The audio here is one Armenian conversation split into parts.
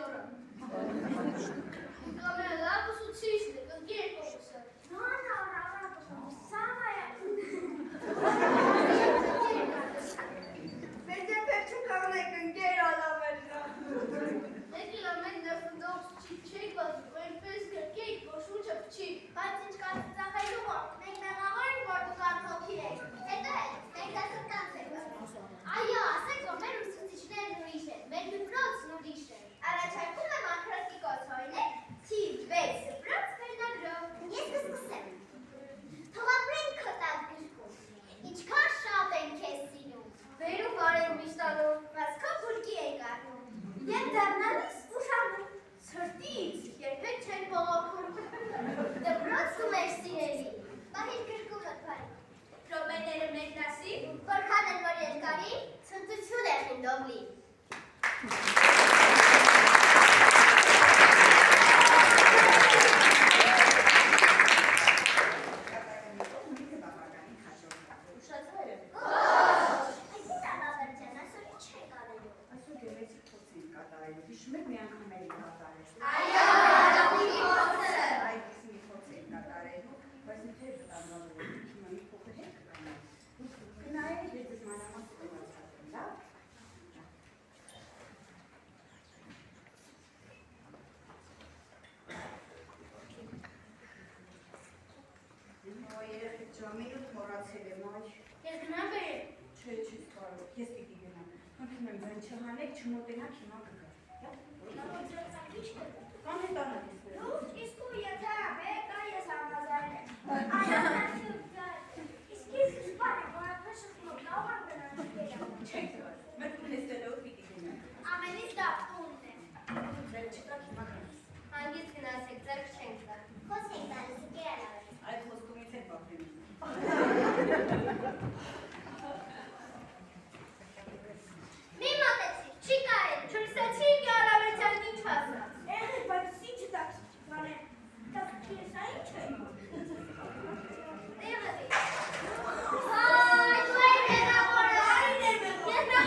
Ջորա։ Կամեն լավ ուսուցիչն է, կգեր կողսը։ Նոն առավատում, սավայ Մենք վերջում կարող ենք ընկեր ալավերնա։ Եկել ամեն նրդով չիք բազում, այնպես գրկեիք, որ շուրջը փչիք։ Բայց ինչ կացծախելու որ, մենք մեղավոր ենք, որ դուք արդոքիր եք։ Հետո մենք դասրտանց ենք։ Այո, ասեք, որ մեր ուսուցիչներն ուրիշ են, մեր դպրոցն ուրիշ է։ Առաջարկում եմ ակրատիկոց հորինել թիվ 6 դպրոց վերնագրով։ Ես կսկսեմ։ Թող ապրենք քտակ գրքում։ Ինչքան շատ են քեզ սիրում։ Վերու վարեն միշտ անում, բայց քո բուրկի ենք առնում։ Եվ դառնալիս ուշանում։ Սրտից երբեք չեն բողոքում։ Դպրոցը մեր սիրելի։ Պահիր գրկումդ բարի։ Պրոբեները մեր դասի, որքան են որ երկարի, ցնծություն է խինդով լի։ Ժամերուտ մորացել եմ, այ։ Ես գնամ բերեմ։ Չէ, չես կարող, ես պիտի գնամ։ Խնդրում եմ, ձայն չհանեք, չմոտենաք, հիմա կգա։ Կամ հետանակ ես վերեմ։ Լուր, իսկ ու եթե բեկա ես համազարել եմ։ Իսկ ես սպար եմ, որ ապա շխլոք լավ եմ գնան Չեք գար, մեկ ունեստելով պիտի գնամ։ Ամենից դավ տունն եմ։ Ձեր չկակ հիմա գնաս։ Հանգից գնասեք, ձերք չենք տա։ Խոս ենք տալիս, գեր արարել։ Այդ խոսքումից եք բախրեմ։ Մի մոտեցի, չի կարել, չլսեցի ինքի արավեցյան ինչ հասած։ բայց ինչ տաք, բանը, տաք ես այն չէ։ Դե մտի։ Հայ, դու եք մեղավորը։ Ես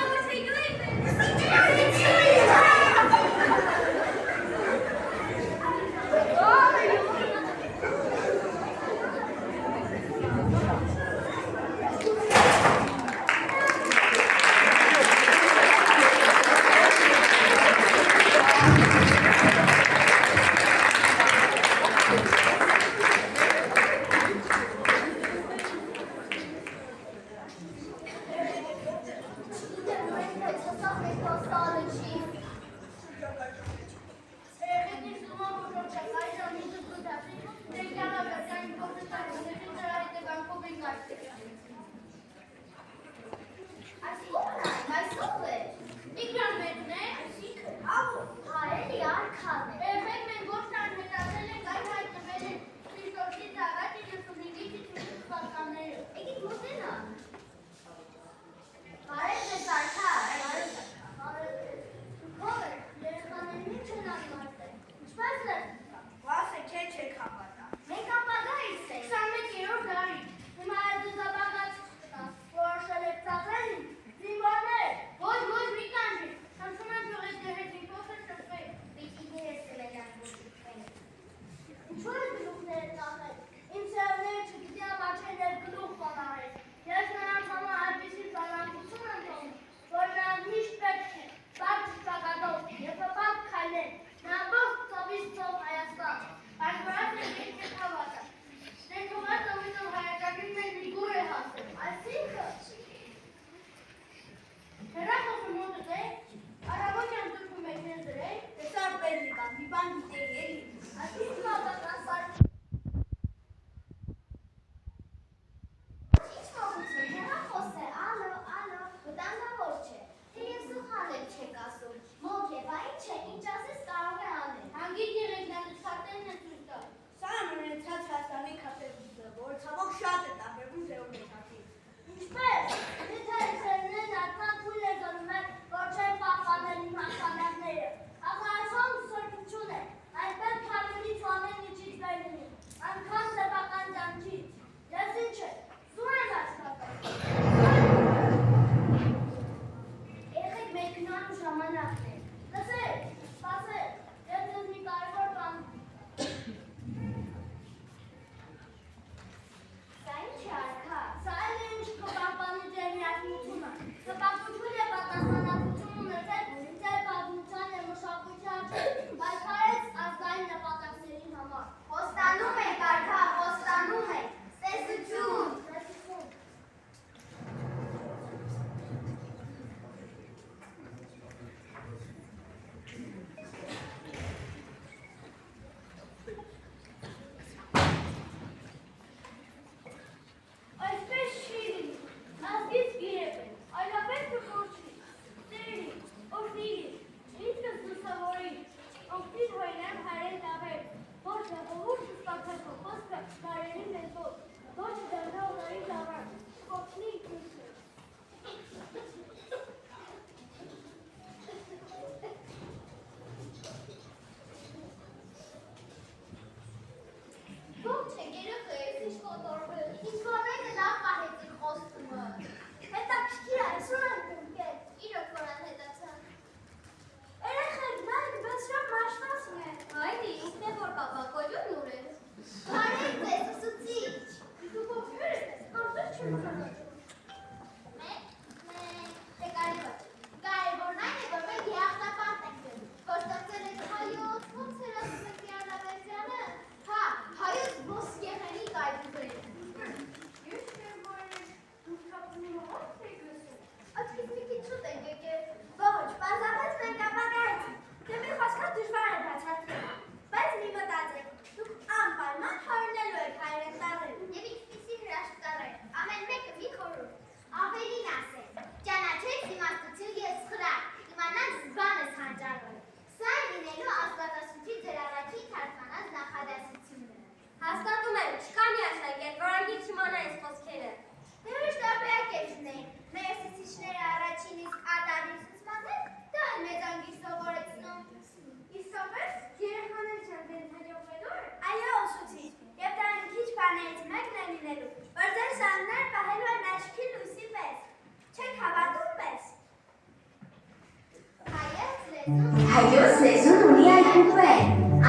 Հայոց լեզուն ունի այգուպեր,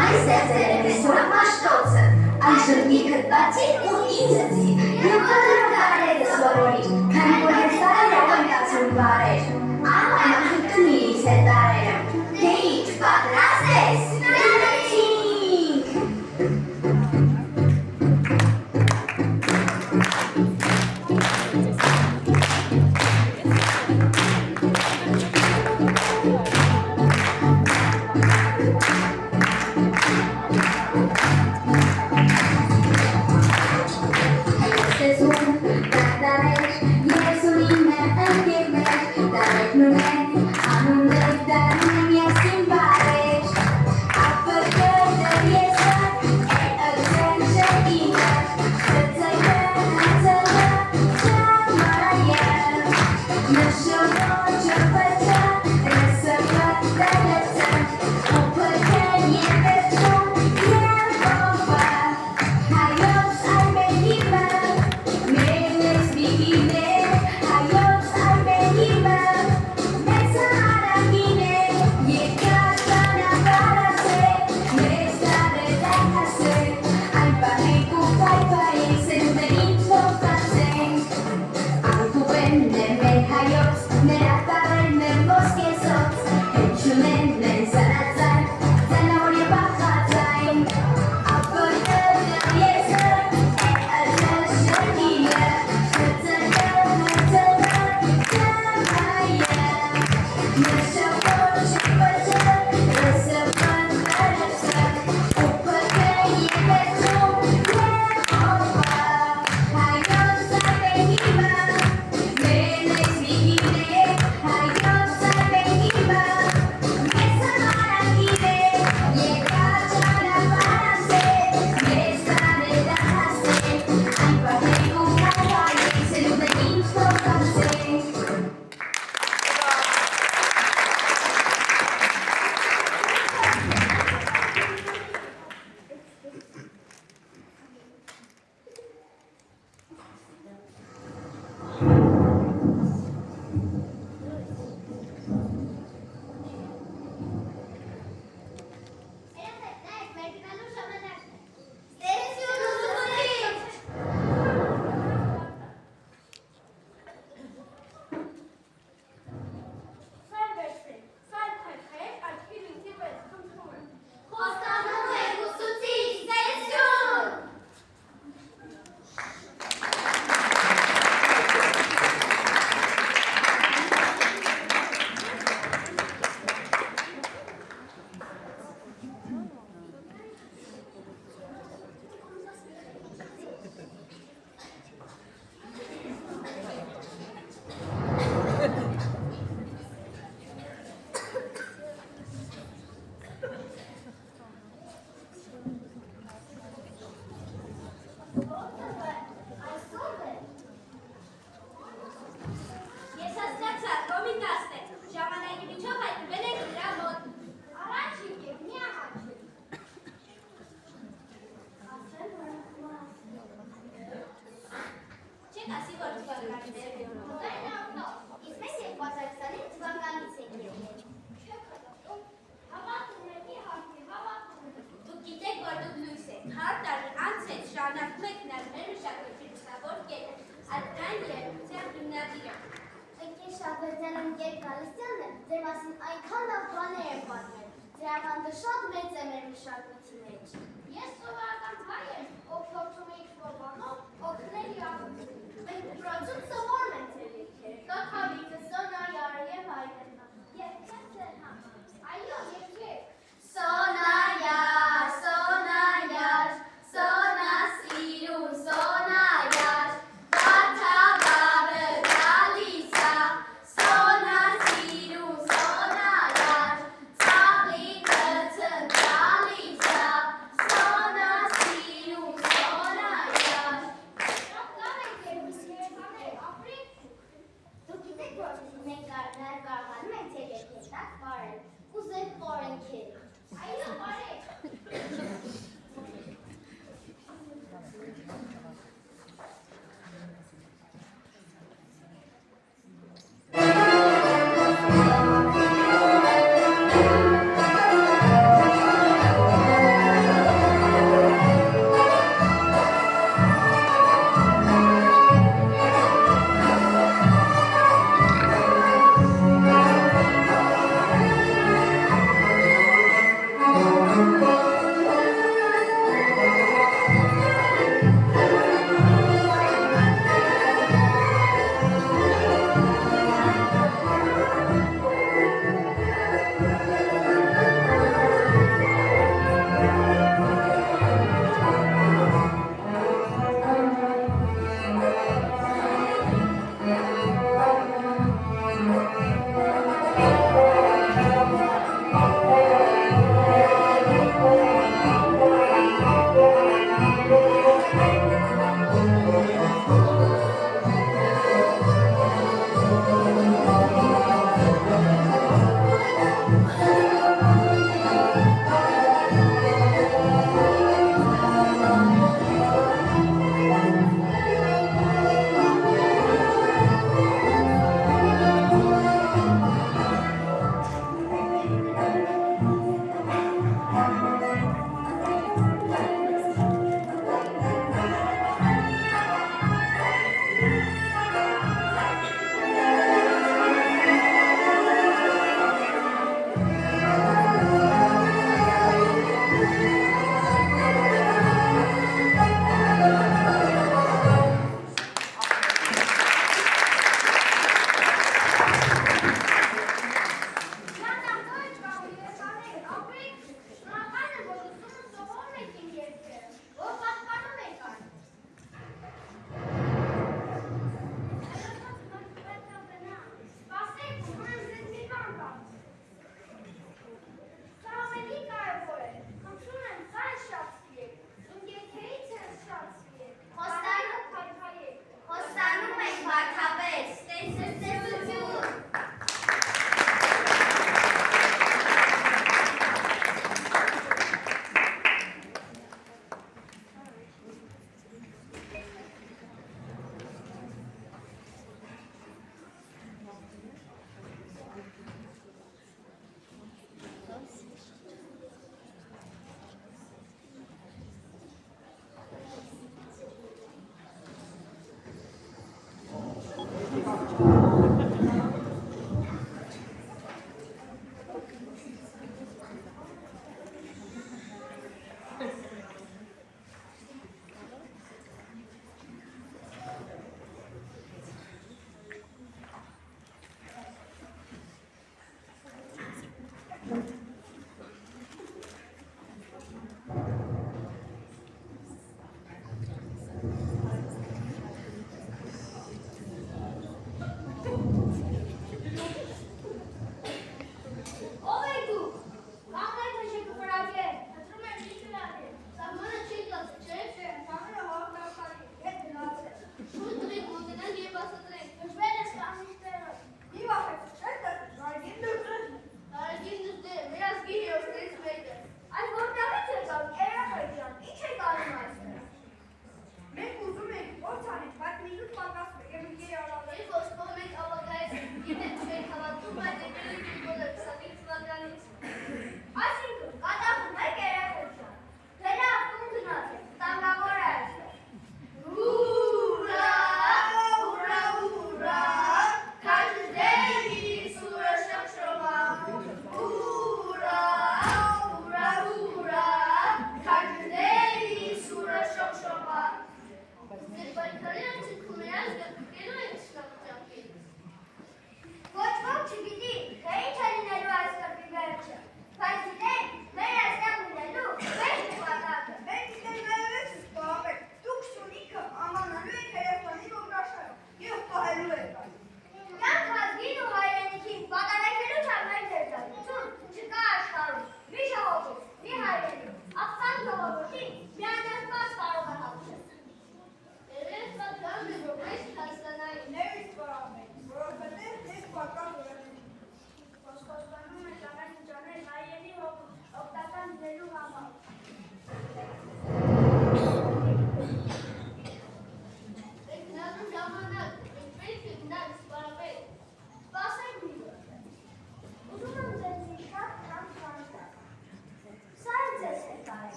այն ստեղծել է Մեսրոպ Մաշտոցը, այժմ ինքդ բացի ու ինձծի, և բոլոր կարերը սովորի, քանի որ ես տարերով ընկացում բարեր, անհայմախի կնիրից է տարերում, դե ինչ պատրաստ ես, նայեցինք։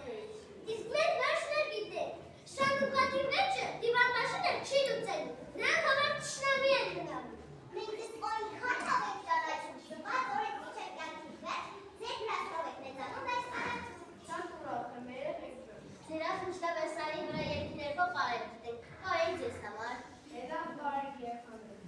Իսկ մենք վերջներ գիտենք, շանդուկատի մեջը դիվանմաշինը չի լուծելու, նրանք համար թշնամի են գնալու։ Մենք դες այնքան հավենք ճանաչում շված, որ այդ միջև կյանքի վերջ, ձեր հրասրով եք մեծանում այս արածում։ Շատ ուրախ եմ, երեխեք ջան։ Ձերած մշտապես սարի վրա երկիներվով պարեք դիտենք, կարեք ձեզ համար։ Երավ բարեք երեխաներ։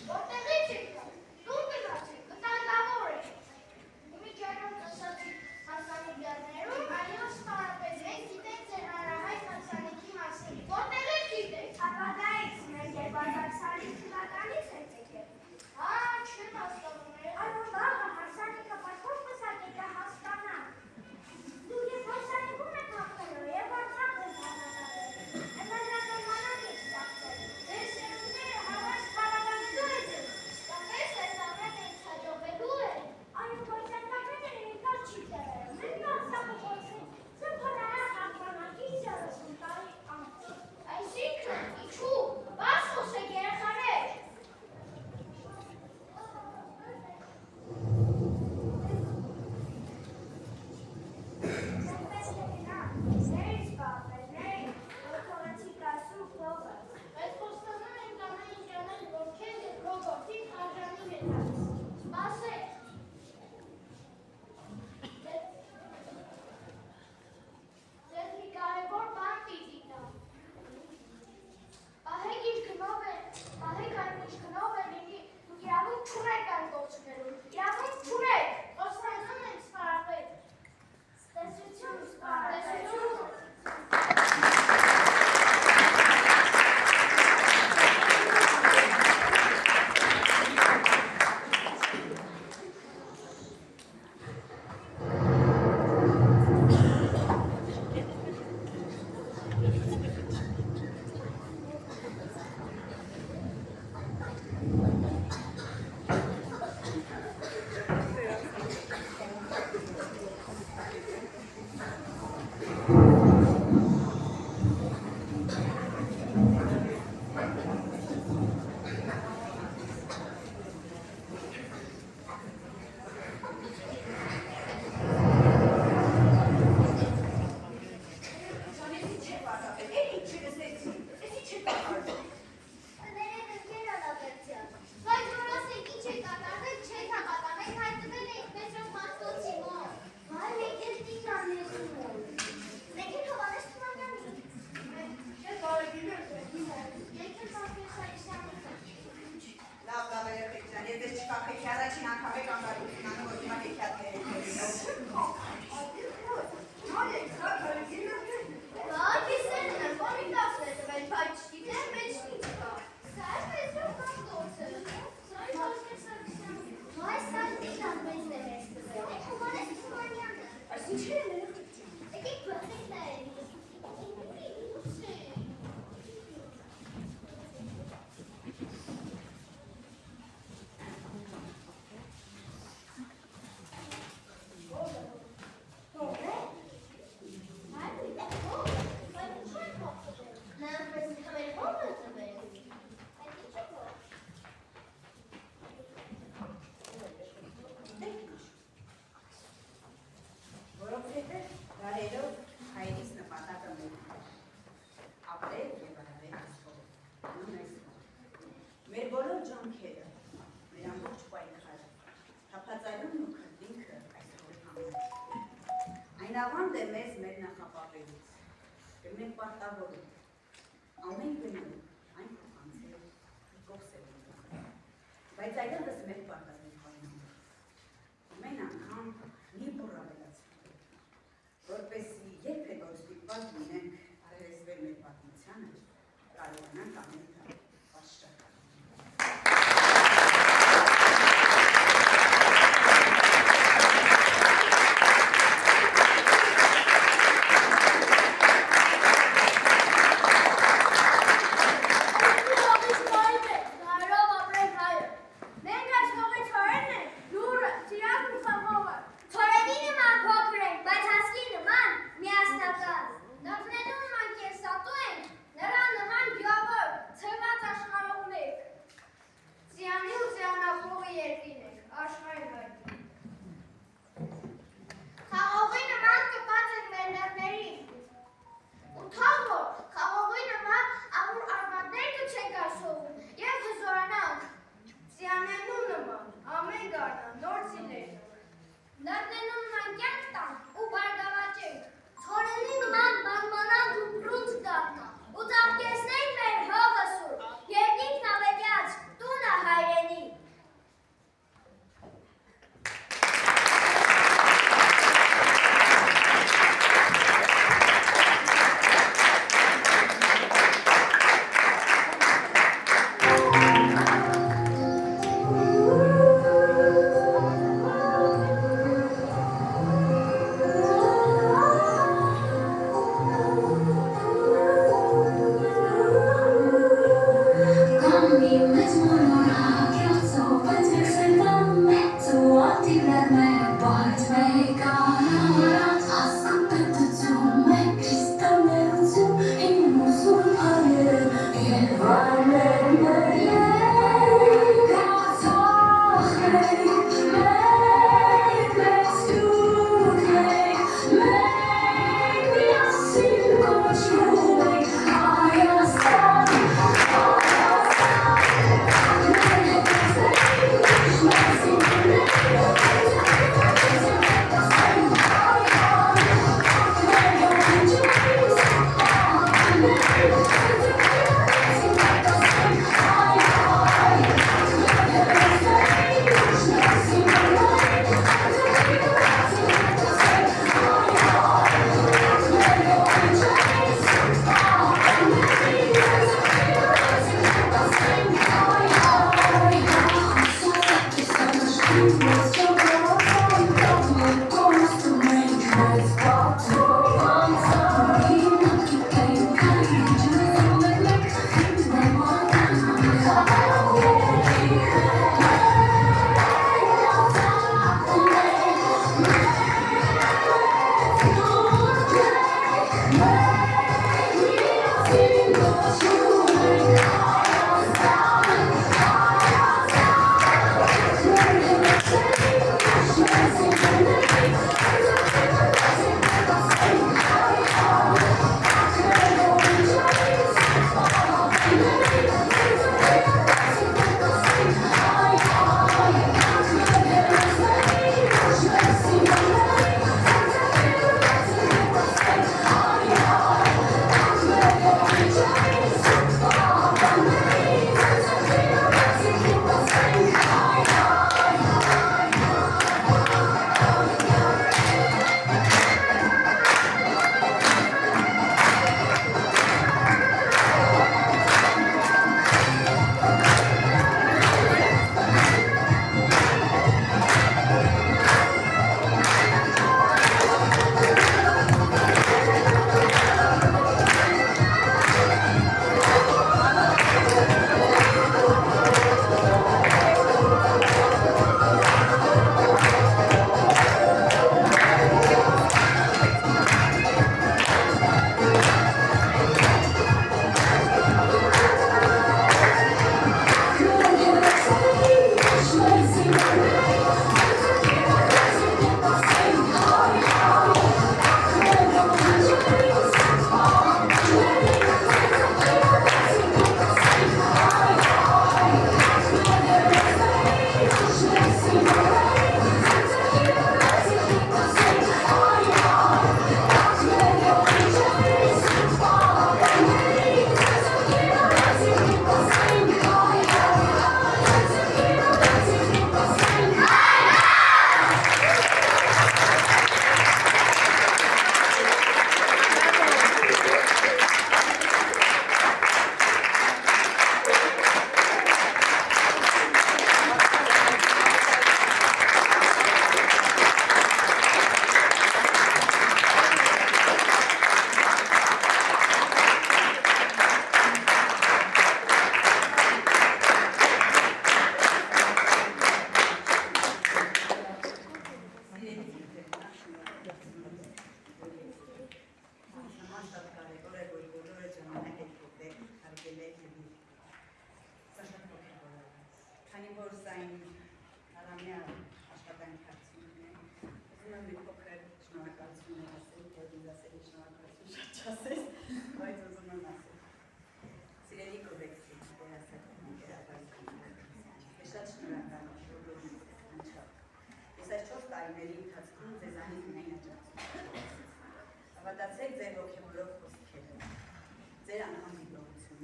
What the ամենավանդ է մեզ մեր նախապապերից, մենք պարտավորում, ամեն գնում, այն փոխանցել, կողսել ենք, բայց այլևս մեր պարտավոր պայման, ամեն անգամ մի բուր ավելացնում, որպեսզի երբ է որ ստիպված լինենք արհեզվել մեր պատմությանը, կարողանանք ամեն բան պատշաճ։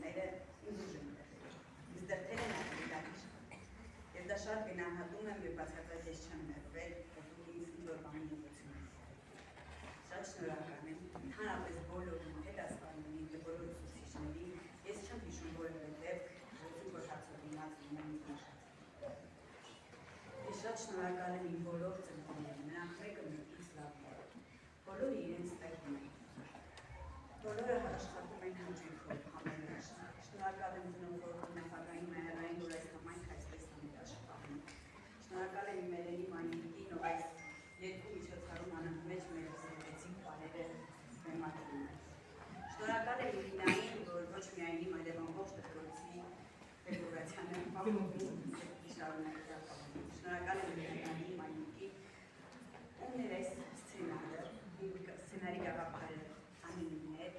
ուսուցիչները ինձ ուժ են տվել, ինձ դրդել են ավելի լավ իշխան։ Ես դա շատ գնահատում եմ եւ բացարձակ ես չեմ ներվել, որ դուք ինձ ինչ-որ բանի ողջունում եք։ Շատ շնորհակալ եմ ընդհանրապես բոլորին, հետազոտողներին եւ բոլոր ուսուցիչներին։ Ես չեմ հիշում որևէ դեպք, որ հացօրինած լինեմ ինձ։ Ես շատ շնորհակալ եմ իմ բոլոր ծնողներին, նրանք մեկը մեկից լավն են։ Բոլորը իրենց տեղում են։ Բոլորը աշխատում են հնչյունքով, համերաշխ։ Շնորհակալ եմ ծնողորդ նախագահի մայրային, որ այս համայնքը այսպես համերաշխ։ Շնորհակալ եմ իմ Էլենի Մանիկին, ով այս երկու միջոցառում անունի մեջ մեր զրուցեցին բարերը մեմատում է։ Շնորհակալ եմ Իրինային, որ ոչ միայն իմ, այլև ամբողջ դպրոցի դեկորացիաները պահպանում շարունակել։ Շնորհակալ եմ Իրինայի Մանիկին, ում ներես սցենարը, սցենարի գաղափարը Անինին է։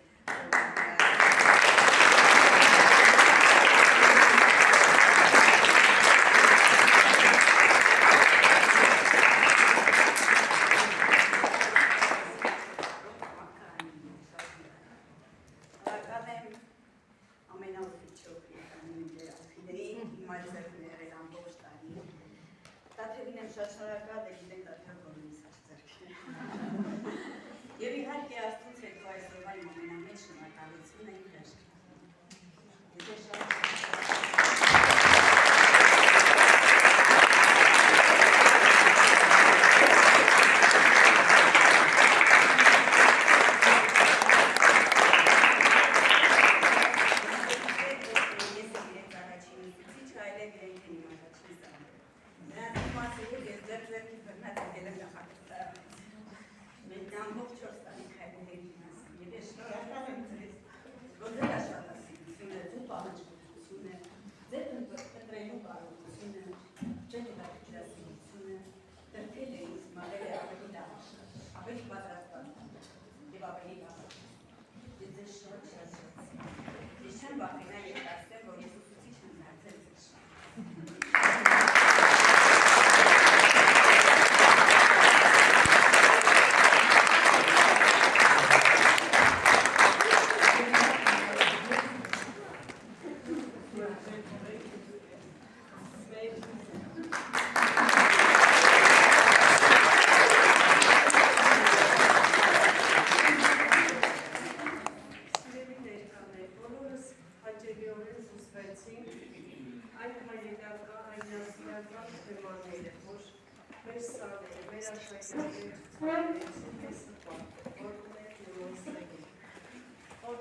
Շատ շնորհակալ եմ դեպի դարձյալ բոլորիս ձեռք։ Եվ իհարկե Աստծուց հետո այսօրվա իմ ամենամեծ շնորհակալությունը իմ հաշվին։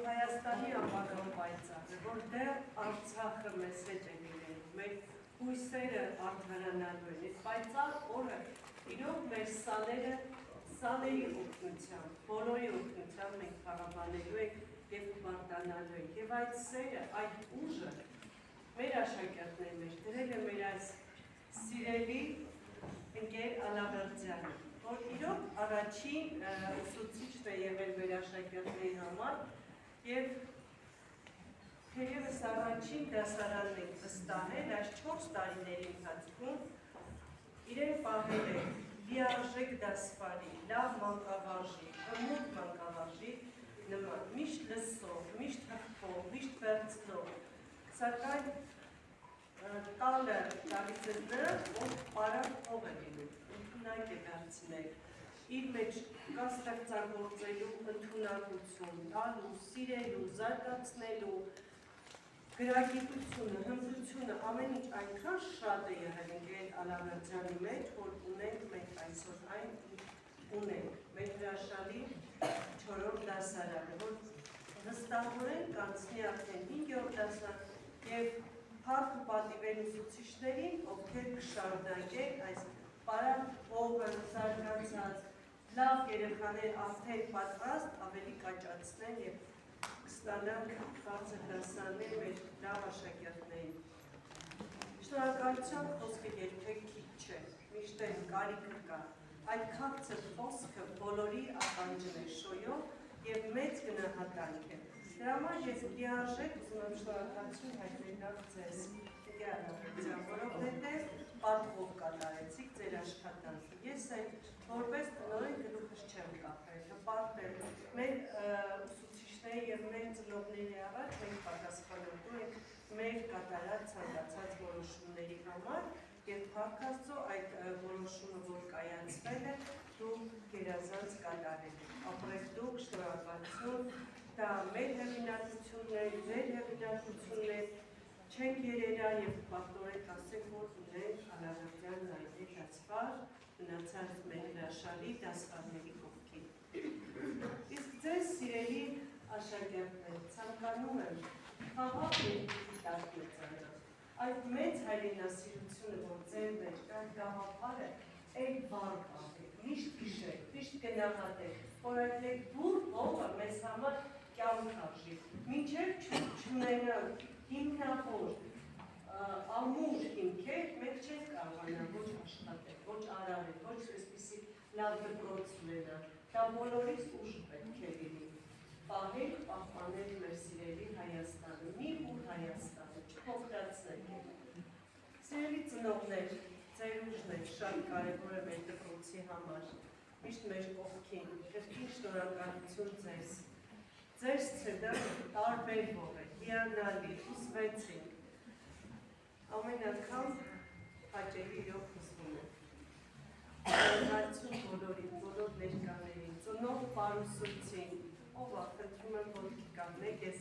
Հայաստանի ապագան պայծառ է, որ դեռ Արցախը մեզ հետ է լինել, մեր հույսերը արդարանալու են, այս պայծառ օրը իրոք մեր սաների օգնությամբ, բոլորի օգնությամբ մենք փառաբանելու ենք և մարտանալու ենք, և այդ սերը, այդ ուժը մեր աշակերտների մեջ դրել է մեր այս սիրելի ընկեր Ալավերդյանը, որ իրոք առաջին ուսուցիչն է եղել մեր աշակերտների համար և թերևս առաջին դասարանն ենք վստահել այս 4 տարիների ընթացքում իրեն պահել է լիարժեք դասվարի, լավ մանկավարժի, հմուտ մանկավարժի նման, միշտ լսող, միշտ հղկող, միշտ վերցնող, սակայն տալը տալիս է նրան, ով պարապող է լինում, ընդունակ է դարձնել, իր մեջ կա ստեղծագործելու ընդունակություն, տալու, սիրելու, զարգացնելու, գրագիտությունը, հմտությունը, ամեն ինչ այնքան շատ է եղել ընկեր Ալավերդյանի մեջ, որ ունենք մենք այսօր այն ունենք, մեր հրաշալի 4-րդ դասարանը, որ վստահորեն կանցնի արդեն 5-րդ դասարան և փառք ու պատիվ են ուսուցիչներին, ովքեր կշարունակեն այս պարապողը, զարգացած, լավ երեխաներ արդեն պատրաստ ավելի կաճացնեն և կստանանք բարձր դասարաններ մեր լավ աշակերտներին։ Շնորհակալության խոսքը երբեք քիչ չէ, միշտ էլ կարիքը կա։ Այդ քաղցր խոսքը բոլորի ականջն է շոյող և մեծ գնահատանք է։ Դրա համար ես լիարժեք ուզում եմ շնորհակալություն հայտնել ձեզ, որովհետև պատվով կատարեցիք ձեր աշխատանքը։ Ես այն որպես տնօրեն գլուխս չեմ կապել, հպարտել մեր ուսուցիչների և մեր ծնողների առաջ մենք պատասխանատու մեր կատարած ցանկացած որոշումների համար եւ փառք Աստծո այդ որոշումը որ կայացվել է դուք գերազանց կատարել եք ապրեք դուք շնորհակալություն դա մեր հեղինակությունն է ձեր հեղինակությունն է չենք երերա եւ պատորեն ասենք որ ունենք Արարատյան նայտի դասվար մնացած մեր հրաշալի դասվարների կողքին իսկ ձեզ սիրելի աշակերտներ ցանկանում եմ խաղաղ դիտարկեցանը այդ մեծ հայրենասիրությունը որ ձեր մեջ կա գաղափարը այդ բառ կապեք միշտ հիշեք միշտ գնահատեք որ այդ դուր ողը մեզ համար կյանք արժի մինչև չունենանք հիմնավոր ամուր հիմքեր մենք չենք կարողանա ոչ աշխատել ոչ արարել ոչ այսպիսի լավ դպրոց ունենալ դա բոլորից ուժ պետք է լինի պահել պահպանել մեր սիրելի Հայաստանը մի ուր Հայաստանը չփոքրացնենք սիրելի ծնողներ ձեր ուժն է շատ կարևոր է մեր դպրոցի համար միշտ մեր կողքին կրկին շնորհակալություն ձեզ ձեր ցեդը տարբերվող է հիանալի ուսվեցինք ամեն անգամ հաճելի իրոք հսվում է շնորհակալություն բոլորին բոլոր ներկաներին ծնող պարուսուցին ով ախտում եմ որ կկամեք ես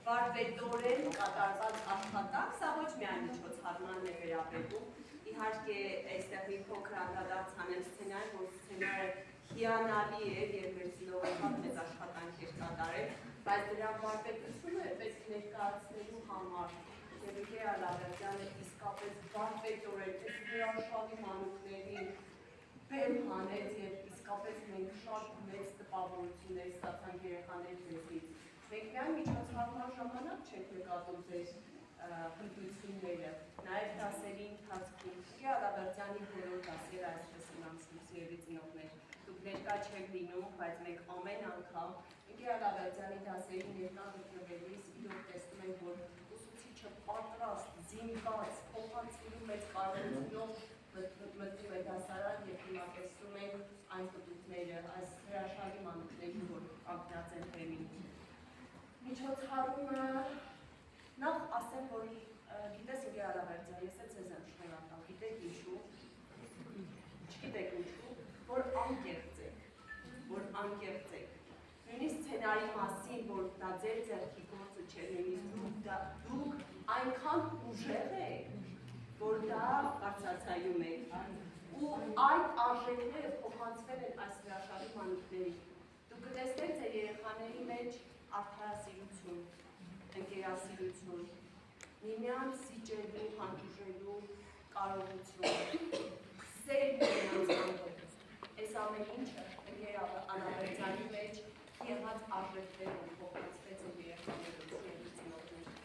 վարպետորեն կատարված աշխատանք, սա ոչ միայն միջոցառմանն է վերաբերում, իհարկե այստեղ մի փոքր անդրադարձ անեմ սցենարին, որ սցենարը հիանալի է եւ մեր ծնողական մեծ աշխատանք էր կատարել, բայց դրա վարպետությունը պետք է ներկայացնելու համար եւ Գեա Լավրատյանը իսկապես վարպետորեն այս հրաշալի մանուկներին բեմ հանեց եւ իսկապես մենք շատ մեծ տպավորություններ ստացանք երեխաների ձեզից Մենք միայն միջոցառման ժամանակ չենք նկատում ձեր հմտությունները, նաև դասերի ընթացքում, Գեա Լավրատյանի բոլոր դասերը այսպես են անցնում սիրելի ծնողներ, դուք ներկա չեք լինում, բայց մենք ամեն անգամ Գեա Լավրատյանի դասերի ներկա գտնվելիս իրոք տեսնում ենք, որ ուսուցիչը պատրաստ, զինված, փոխանցելու մեծ կարողությունով մտնում է դասարան եւ դիմակայում են այն պտուղները, այս հրաշալի մանուկներին, որ կանգնած են բեմին Միջոցառումը նախ ասեմ, որ գիտես Գեա Լավրատյան, ես էլ ձեզ եմ շնորհակալ, գիտեք ինչու, չգիտեք ինչու, որ անկեղծ եք, նույնիսկ սցենարի մասին, որ դա ձեր ձեռքի գործը չէ, նույնիսկ դուք այնքան ուժեղ եք, որ դա կարծացայում եք, ու այդ արժեքները փոխանցվել են այս հրաշալի մանուկներին, դուք կտեսնեք ձեր երեխաների մեջ արդարասիրություն, ընկերասիրություն, միմյանց սիջելու, հանդուրժելու կարողություն, սեր միմյանց անդով, այս ամեն ինչը Գեա Լավրատյանի մեջ եղած արժեքներով փոխանցվեց են երեխաների ծնողների։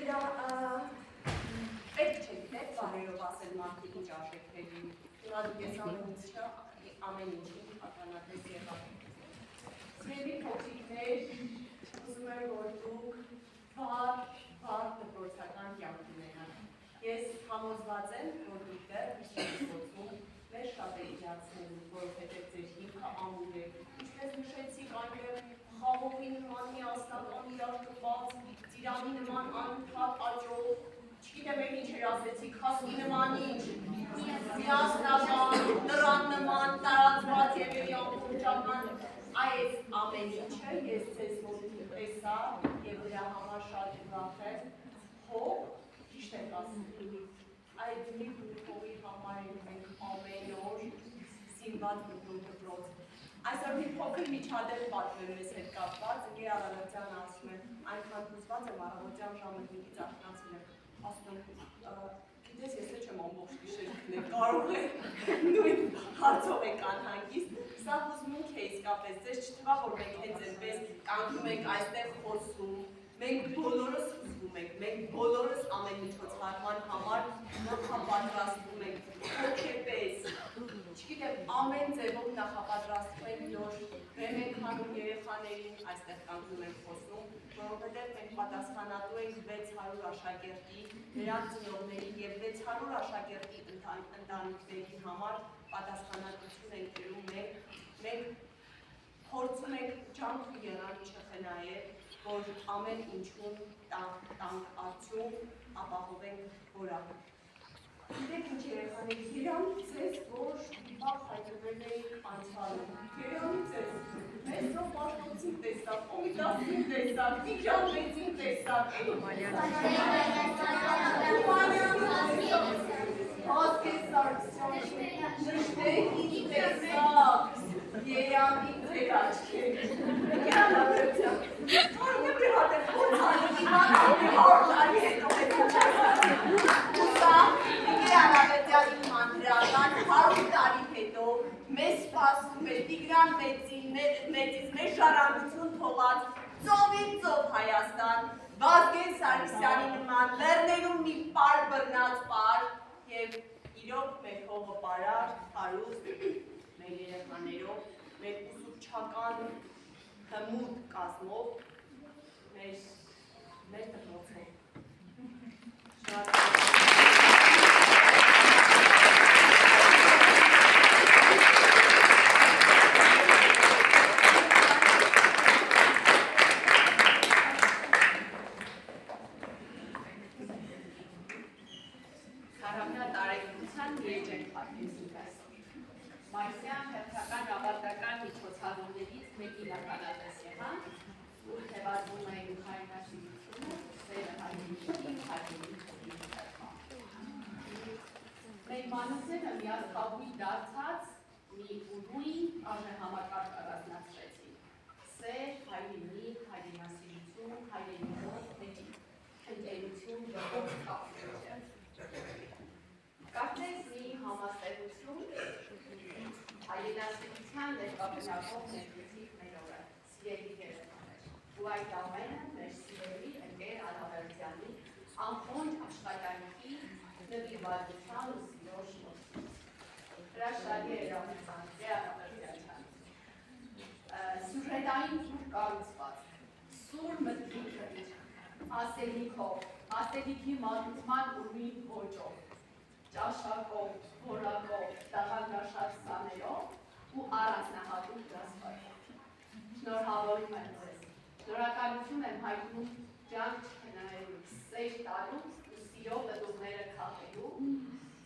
Դրա պետք չէ գիտեք բարերով ասել մարդիկ ինչ արժեքների, հիմա դուք ես ամեն ինչին ականատես եղաք։ Սիրելի փոքրիկներ, ուզում եմ, որ դուք վառ դպրոցական կյանք ունենաք։ Ես համոզված եմ, որ դուք դեռ ուսումնի գործում մեր շատ է իրացնելու, որովհետև ձեր հիմքը ամուր է։ Ինչպես նշեցիք, այնտեղ խաղողի նման միասնական իրարկված, ծիրանի նման անընդհատ աճող, չգիտեմ ինչ էր ասեցիք, հասկի նման ինչ, միասնական, դռան նման, տարածված եւ ամբողջական Այս ամեն ինչը ես ձեզ մոտ տեսա եւ դրա համար շատ ուրախ եմ, հող ճիշտ եք ասում, այդ մի փոքրի համար ենք ամեն օր սիրված դպրոց։ Այսօր մի փոքր միջադեպ պատմեմ մեզ հետ կապված, Գեա Լավրատյանը ասում է, այնքան հուզված եմ առավոտյան ժամը 5-ից արթնացել եմ, ասում եմ, գիտես, ես էլ չեմ ամբողջ գիշեր քնել, կարող է նույն հարցով եք անհանգիստ, սա հուզմունք է իսկապես, ձեզ չթվա, որ մենք հենց այնպես կանգնում ենք այստեղ խոսում, մենք բոլորս հուզվում ենք, մենք բոլորս ամեն միջոց հարման համար նախապատրաստվում ենք, հոգեպես, չգիտեմ, ամեն ձևով նախապատրաստվում ենք, նոր բեմ ենք հանում երեխաներին, այստեղ կանգնում ենք խոսում, որովհետև մենք պատասխանատու ենք 600 աշակերտի, նրանց ծնողների և 600 աշակերտի ընտանիքների համար պատասխանատվություն ենք կրում մենք փորձում ենք ջանք ու եռանդ չխնայել, որ ամեն ինչում տանք արդյունք ապահովենք որակ։ Գիտեք ինչ երեխաների, երանի ձեզ, որ վաղ հայտնվել էի անցյալում, երանի ձեզ, մեզ սով պաշտոցին տեսակ, կոմիտասին տեսակ, դիջան մեծին տեսակ, Հասկես Սարգսյան, նշտեքի տեսակ, երանի ձեր աչքեր, գրանավրության, կարող է մի հատ է խոցանի, հարդանի հետո Անավետյանի մանրական 100 տարի հետո մեզ սպասում է Տիգրան մեծից մեզ ժառանգություն թողած ծովին ծով Հայաստան, Վազգեն Սարգսյանի նման լեռներում մի պար բռնած պար և իրոք մեր հողը պարար, հարուստ, մեր երեխաներով, մեր ուսուցչական հմուտ կազմով, մեր դպրոցով։ Մարսյան հերթական ավարտական միջոցառումներից մեկի լականատես եղան, ուր թևածում էին հայրենաշինությունը, սերը հայրենիքի, հայրենիքի Մեր մանուկները միասխապույտ դարձած մի ուրույն արժեհամակարգ առանձնացրեցին։ Սեր, հայրենի, հայրենասիրություն, հայրենիով, ընկերություն, ողջ կապություն։ Կարծես մի համաստեղություն հայրենասիրության ներկայացնող ներկայացիք մեր օրը, սիրելի երեխաներ, ու այդ ամենը մեր սիրելի ընկեր Անավերդյանի անխոնջ աշխատանքի նվիրվածության ու սիրո շնորհիվ։ Հրաշալի երախտան Անավերդյան։ Սյուժետային սուր կառուցված, սուր մտքի քրիչ, ասելիքով, ասելիքի մատուցման ուրույն ոճով, ճաշակով, որակով, տաղանդաշատ սաներով ու առանձնահատուկ դասվայրով։ Շնորհավորում եմ ձեզ, շնորհակալություն եմ հայտնում ջանք չքնայելու, սեր տալու ու սիրո պտուղները քաղելու,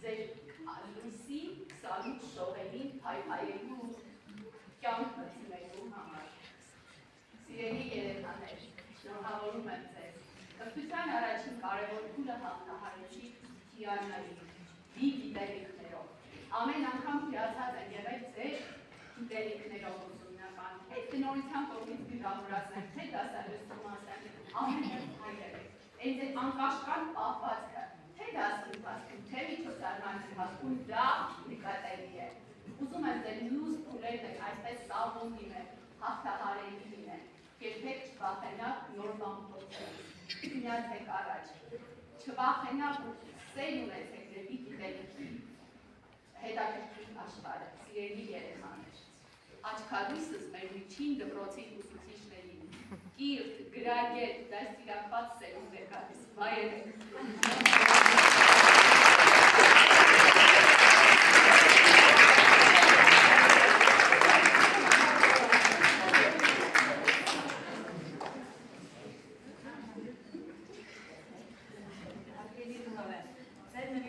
ձեր լույսի 28 շողերին փայփայելու ու կյանք մտցնելու համար։ Սիրելի երեխաներ, շնորհավորում եմ ձեզ, կրթության առաջին կարևոր փուլը հաղթահարեցի Թիանայի դի գիտելիքներով։ Ամեն անգամ հիացած են եղել ձեր գիտելիքներով ուսումնական, այդ տնօրության կողմից գրավորացնեմ, թե դասարություն ասեմ, ամեն հայրեր, այդ անկաշկան պահվածքը, թե դասի ընթացքում, թե միջոցառման ընթացքում դա նկատելի է։ Ուզում եմ ձեր մյուս փուլերն եք այսպես սաղում լինել, հաղթահարելի լինել, երբեք չվախենաք նոր բան փորձելուց, գնացեք առաջ, չվախենաք ու սեր ունեցեք դեպի գիտելիքի հետաքրքիր աշխարհը, սիրելի երեխաներ։ Աչքալույսս մեր միջին դպրոցի ուսուցիչներին, կիրթ, գրագետ, դաստիարակված սերունդ է գալիս, վայելեք։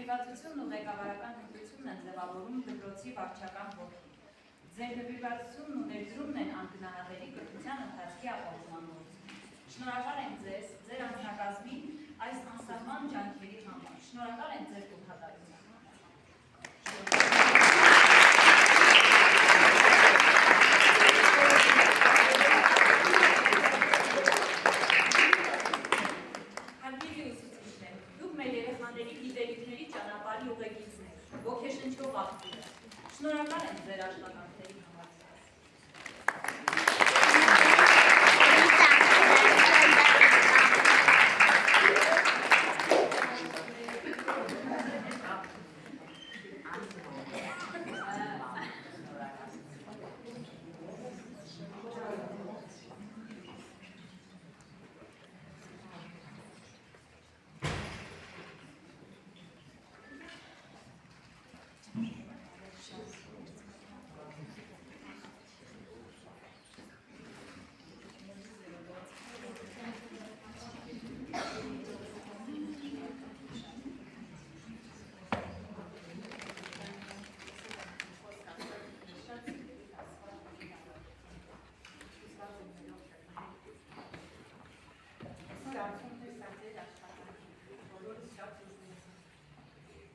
Նվիրվածությունն ու ղեկավարական հմտությունն են ձևավորում դպրոցի վարչական ոգին։ Ձեր նվիրվածությունն ու ներդրումն են անգնահատելի կրթության ընթացքի ապահովման գործում։ Շնորհակալ ենք ձեզ, ձեր անձնակազմին այս անսահման ջանքերի համար։ Շնորհակալ ենք ձեր գոհատարության համար։ ոգեշնչող աղբյուր է։ Շնորհակալ եմ ձեր աշխատանքների համար։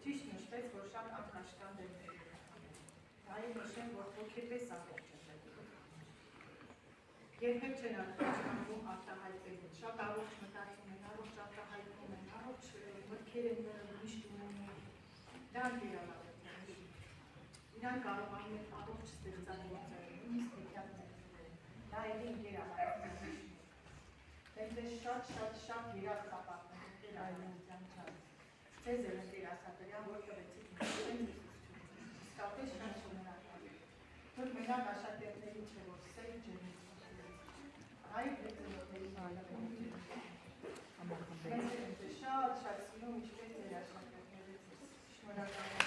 Ճիշտ նշվեց, որ շատ ակնաշկան դեպքեր են։ Նաև նշեմ, որ հոգեպես առողջ է։ Երբեք չեն արտահայտվում արտահայտվելու։ Շատ առողջ մտածում են, առողջ արտահայտվում են, առողջ մտքեր են միշտ ունենում։ Դա գերավարություն է։ Իրանք կարողանում են առողջ ստեղծագործել, նույնիսկ հեքիաթներ։ Դա էլի գերավարություն է։ Դες շատ երախտապատներ դեր այլության չար։ Ձեզ էլ ընկեր ասատերյան, որ տվեցիք մենք իսկապես շատ շնորհակալ եմ։ Դուք մենակ աշակերտների չէ, որ սեր ջերմից այլ հետևորդների բանավերի մեզ շատ սիրում ինչպես ձեր աշակերտներից շնորհակալ եմ։